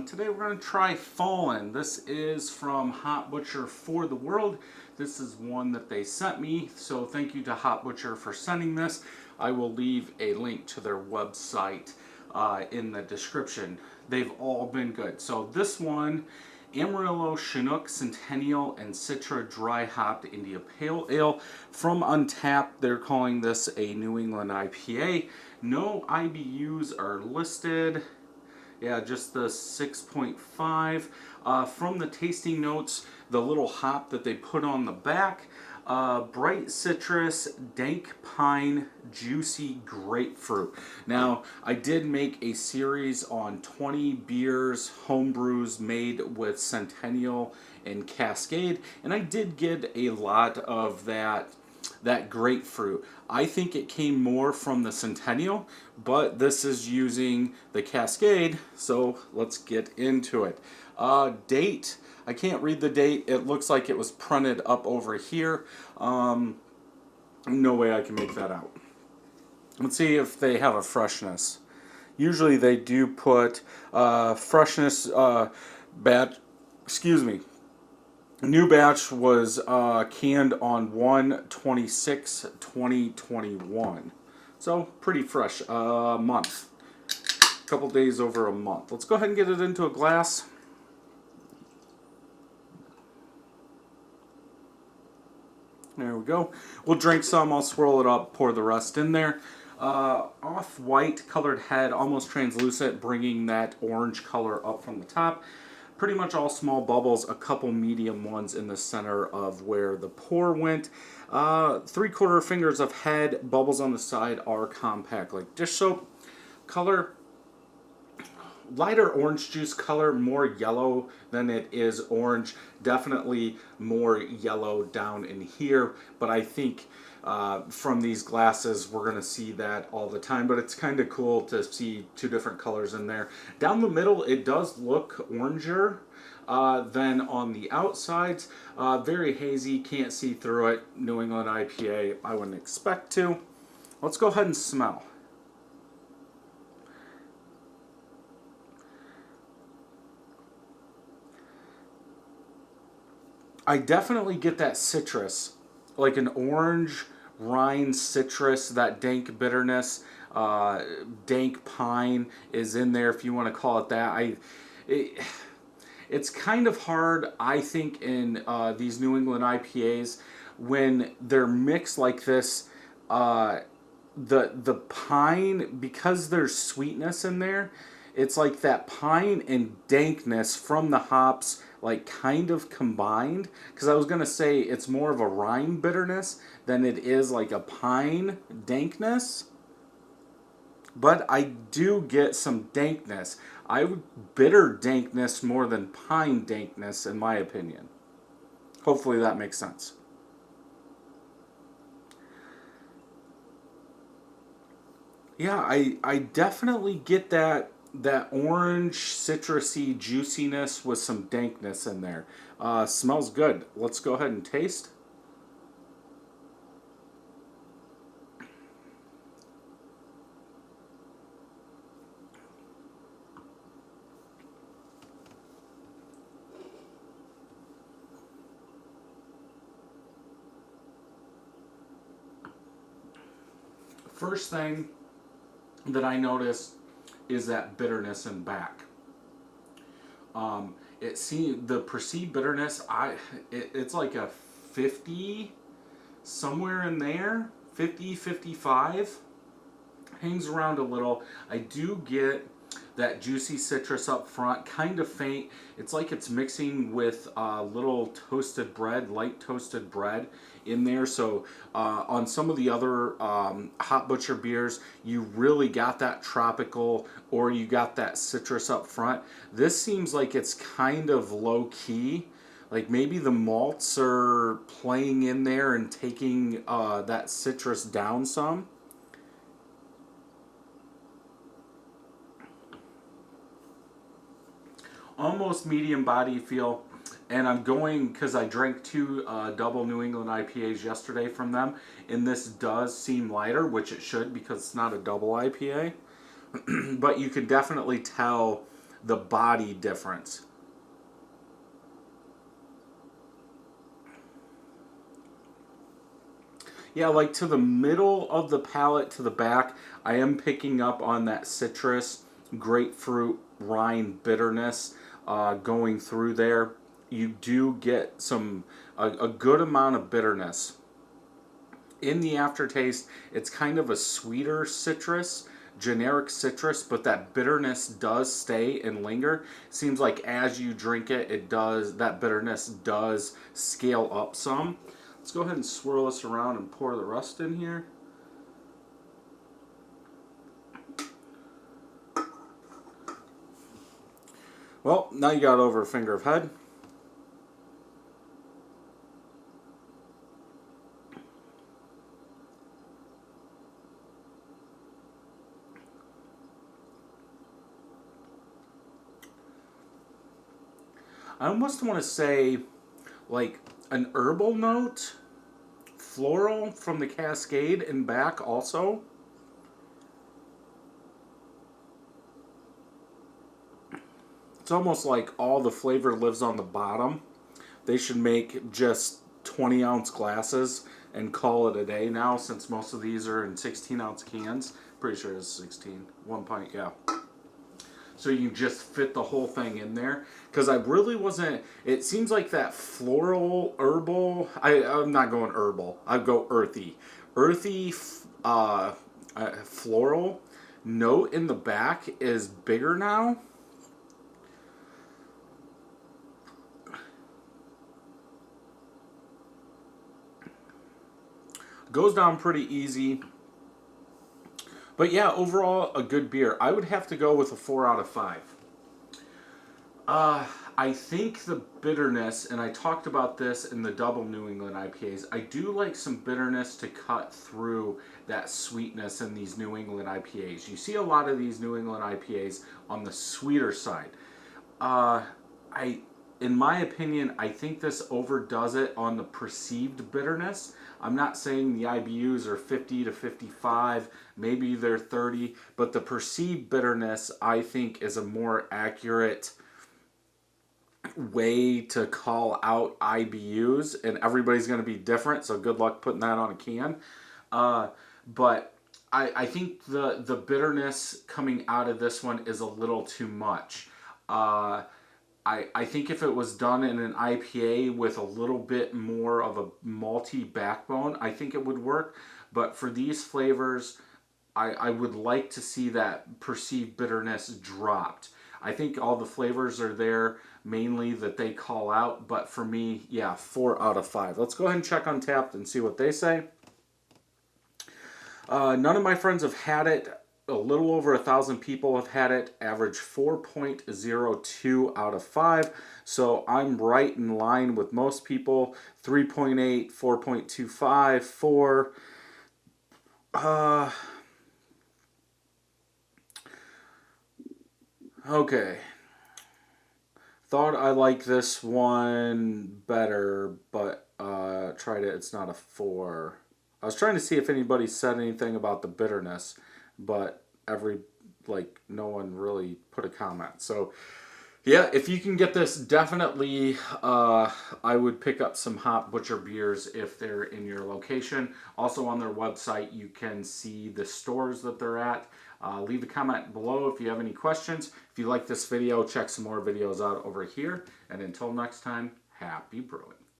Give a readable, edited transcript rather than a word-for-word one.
Today we're going to try Fallen. This is from Hop Butcher for the World. This is one that they sent me, so thank you to Hop Butcher for sending this. I will leave a link to their website in the description. They've all been good. So this one, Amarillo, Chinook, Centennial, and Citra dry-hopped India Pale Ale. From Untapped, they're calling this a New England IPA. No IBUs are listed. Yeah, just the 6.5. From the tasting notes, the little hop that they put on the back, bright citrus, dank pine, juicy grapefruit. Now, I did make a series on 20 beers, home brews made with Centennial and Cascade, and I did get a lot of that grapefruit. I think it came more from the Centennial, but this is using the Cascade, so let's get into it. Date, I can't read the date. It looks like it was printed up over here. No way I can make that out. Let's see if they have a freshness. Usually they do put freshness batch, excuse me. New batch was canned on 1/26/2021. So pretty fresh. Month. A couple days over a month. Let's go ahead and get it into a glass. There we go. We'll drink some. I'll swirl it up, pour the rest in there. Off-white colored head, almost translucent, bringing that orange color up from the top. Pretty much all small bubbles, a couple medium ones in the center of where the pour went. 3/4 fingers of head, bubbles on the side are compact like dish soap. Color, lighter orange juice color, more yellow than it is orange. Definitely more yellow down in here, but I think from these glasses we're going to see that all the time, but it's kind of cool to see two different colors in there. Down the middle it does look oranger than on the outsides. Very hazy, can't see through it. New England IPA, I wouldn't expect to. Let's go ahead and smell. I definitely get that citrus, like an orange rind citrus, that dank bitterness, dank pine is in there if you want to call it that. It's kind of hard, I think, in these New England IPAs when they're mixed like this. The pine, because there's sweetness in there, it's like that pine and dankness from the hops like kind of combined, because I was going to say it's more of a rind bitterness than it is like a pine dankness, but I do get some dankness. I would bitter dankness more than pine dankness in my opinion. Hopefully that makes sense. Yeah, I definitely get that orange citrusy juiciness with some dankness in there. Smells good. Let's go ahead and taste. First thing that I noticed is that bitterness in back. It seems the perceived bitterness, it's like a 50, somewhere in there, 50, 55, hangs around a little. I do get that juicy citrus up front, kind of faint. It's like it's mixing with little toasted bread, light toasted bread in there. So on some of the other Hop Butcher beers, you really got that tropical, or you got that citrus up front. This seems like it's kind of low key. Like maybe the malts are playing in there and taking that citrus down some. Almost medium body feel, and I'm going because I drank two double New England IPAs yesterday from them, and this does seem lighter, which it should because it's not a double IPA. But you can definitely tell the body difference. Yeah, like to the middle of the palate to the back, I am picking up on that citrus, grapefruit, rind bitterness going through there. You do get a good amount of bitterness. In the aftertaste, it's kind of a sweeter citrus, generic citrus, but that bitterness does stay and linger. Seems like as you drink it, that bitterness does scale up some. Let's go ahead and swirl this around and pour the rest in here. Well, now you got over a finger of head. I almost want to say like an herbal note, floral from the Cascade and back also. It's almost like all the flavor lives on the bottom. They should make just 20-ounce glasses and call it a day now, since most of these are in 16-ounce cans. Pretty sure it's 16. 1 pint, yeah. So you can just fit the whole thing in there. Because I really wasn't... It seems like that floral, herbal... I'm not going herbal. I'd go earthy. Earthy floral note in the back is bigger now. Goes down pretty easy. But yeah, overall, a good beer. I would have to go with a 4 out of 5. I think the bitterness, and I talked about this in the double New England IPAs, I do like some bitterness to cut through that sweetness in these New England IPAs. You see a lot of these New England IPAs on the sweeter side. In my opinion, I think this overdoes it on the perceived bitterness. I'm not saying the IBUs are 50 to 55, maybe they're 30, but the perceived bitterness, I think, is a more accurate way to call out IBUs, and everybody's going to be different, so good luck putting that on a can. But I think the bitterness coming out of this one is a little too much. I think if it was done in an IPA with a little bit more of a malty backbone, I think it would work. But for these flavors, I would like to see that perceived bitterness dropped. I think all the flavors are there, mainly that they call out. But for me, yeah, 4 out of 5. Let's go ahead and check Untappd and see what they say. None of my friends have had it. A little over 1,000 people have had it. Average 4.02 out of 5. So I'm right in line with most people. 3.8, 4.25, 4. Okay. Thought I liked this one better, but tried it. It's not a 4. I was trying to see if anybody said anything about the bitterness, but no one really put a comment. So yeah, if you can get this, definitely I would pick up some Hop Butcher beers if they're in your location. Also on their website, you can see the stores that they're at. Leave a comment below if you have any questions. If you like this video, check some more videos out over here. And until next time, happy brewing.